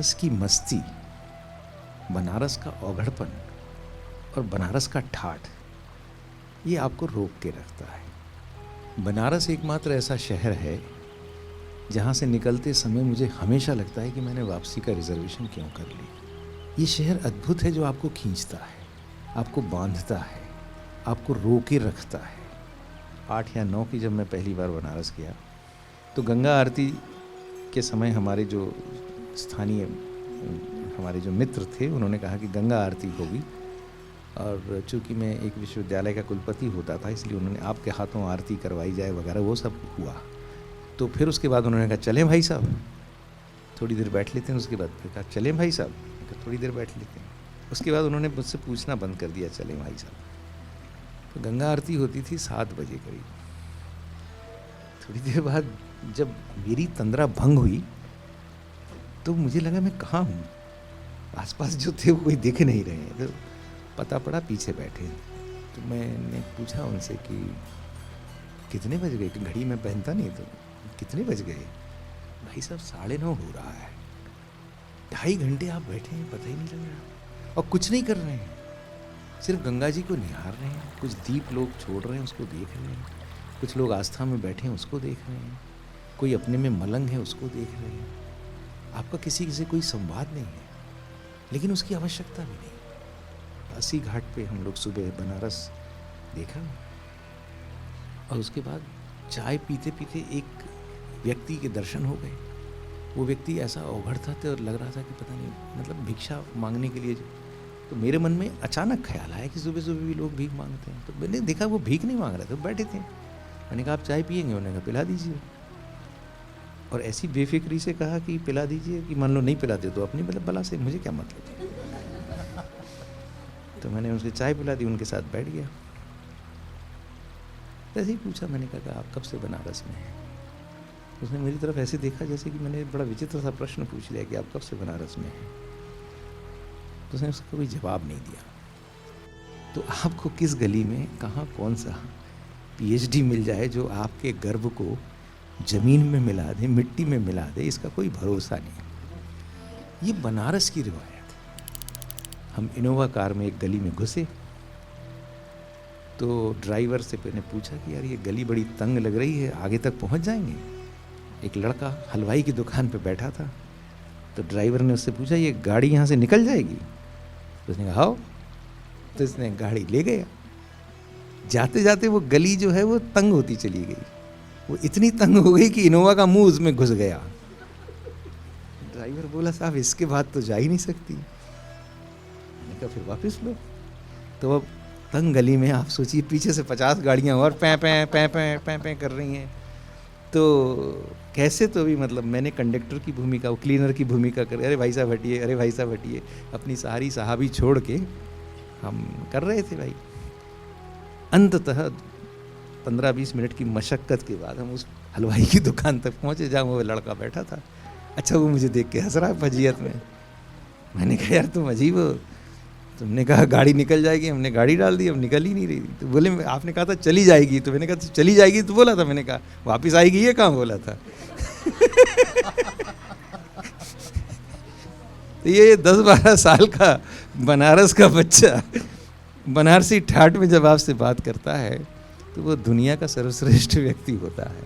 बनारस की मस्ती, बनारस का औघड़पन और बनारस का ठाठ, ये आपको रोक के रखता है। बनारस एकमात्र ऐसा शहर है जहाँ से निकलते समय मुझे हमेशा लगता है कि मैंने वापसी का रिजर्वेशन क्यों कर ली। ये शहर अद्भुत है जो आपको खींचता है, आपको बांधता है, आपको रोके रखता है। 8 या 9 की जब मैं पहली बार बनारस गया तो गंगा आरती के समय हमारे जो स्थानीय हमारे जो मित्र थे उन्होंने कहा कि गंगा आरती होगी, और चूँकि मैं एक विश्वविद्यालय का कुलपति होता था इसलिए उन्होंने आपके हाथों आरती करवाई जाए वगैरह, वो सब हुआ। तो फिर उसके बाद उन्होंने कहा चलें भाई साहब थोड़ी देर बैठ लेते हैं। उसके बाद फिर कहा चलें भाई साहब, थोड़ी देर बैठ लेते हैं। उसके बाद उन्होंने मुझसे पूछना बंद कर दिया चलें भाई साहब। तो गंगा आरती होती थी 7 बजे करीब। थोड़ी देर बाद जब मेरी तंद्रा भंग हुई तो मुझे लगा मैं कहाँ हूँ, आसपास जो थे वो कोई दिख नहीं रहे हैं। तो पता पड़ा पीछे बैठे। तो मैंने पूछा उनसे कि कितने बज गए, कि घड़ी में पहनता नहीं, तो कितने बज गए? भाई साहब 9:30 हो रहा है, 2.5 घंटे आप बैठे हैं, पता ही नहीं लग रहा, और कुछ नहीं कर रहे हैं, सिर्फ गंगा जी को निहार रहे हैं। कुछ दीप लोग छोड़ रहे हैं, उसको देख रहे हैं। कुछ लोग आस्था में बैठे हैं, उसको देख रहे हैं। कोई अपने में मलंग है, उसको देख रहे हैं। आपका किसी से कोई संवाद नहीं है, लेकिन उसकी आवश्यकता भी नहीं। 80 घाट पे हम लोग सुबह बनारस देखा, और उसके बाद चाय पीते पीते एक व्यक्ति के दर्शन हो गए। वो व्यक्ति ऐसा औघड़ था और लग रहा था कि पता नहीं, मतलब भिक्षा मांगने के लिए। तो मेरे मन में अचानक ख्याल आया कि सुबह सुबह भी लोग भीख मांगते हैं। तो मैंने देखा वो भीख नहीं मांग रहे थे, बैठे थे। मैंने कहा आप चाय पिएंगे? उन्होंने कहा पिला दीजिए। और ऐसी बेफिक्री से कहा कि पिला दीजिए, कि मान लो नहीं पिलाते तो अपनी मतलब बला से, मुझे क्या मतलब। तो मैंने उनसे चाय पिला दी, उनके साथ बैठ गया। ऐसे ही पूछा, मैंने कहा आप कब से बनारस में हैं? उसने मेरी तरफ ऐसे देखा जैसे कि मैंने बड़ा विचित्र सा प्रश्न पूछ लिया कि आप कब से बनारस में हैं। तो उसने उसका कोई जवाब नहीं दिया। तो आपको किस गली में कहाँ कौन सा पीएचडी मिल जाए जो आपके गर्भ को जमीन में मिला दे, मिट्टी में मिला दे, इसका कोई भरोसा नहीं। ये बनारस की रिवायत है। हम इनोवा कार में एक गली में घुसे तो ड्राइवर से मैंने पूछा कि यार ये गली बड़ी तंग लग रही है, आगे तक पहुंच जाएंगे? एक लड़का हलवाई की दुकान पे बैठा था। तो ड्राइवर ने उससे पूछा ये गाड़ी यहाँ से निकल जाएगी? तो उसने कहा हाँ। तो इसने गाड़ी ले गया। जाते जाते वो गली जो है वो तंग होती चली गई। वो इतनी तंग हो गई कि इनोवा का मुंह उसमें घुस गया। ड्राइवर बोला साहब इसके बाद तो जा ही नहीं सकती। मैंने कहा फिर वापस लो। तो अब तंग गली में आप सोचिए पीछे से 50 गाड़ियाँ और पैं पैं पैं पैं पैं पैं कर रही हैं। तो कैसे तो भी मतलब मैंने कंडक्टर की भूमिका, क्लीनर की भूमिका कर, अरे भाई साहब हटिए, अरे भाई साहब हटिए, अपनी सारी साहबी छोड़ के हम कर रहे थे भाई। अंततः 15-20 मिनट की मशक्क़त के बाद हम उस हलवाई की दुकान तक पहुँचे जहाँ वो लड़का बैठा था। अच्छा वो मुझे देख के हंस रहा है फजीयत में। मैंने कहा यार तुम अजीब हो, तुमने कहा गाड़ी निकल जाएगी, हमने गाड़ी डाल दी, अब निकल ही नहीं रही। तो बोले आपने कहा था चली जाएगी, तो मैंने कहा चली जाएगी तो बोला था, मैंने कहा वापस आएगी ये कहाँ बोला था। तो ये 10-12 साल का बनारस का बच्चा बनारसी ठाठ में जब आपसे बात करता है तो वो दुनिया का सर्वश्रेष्ठ व्यक्ति होता है।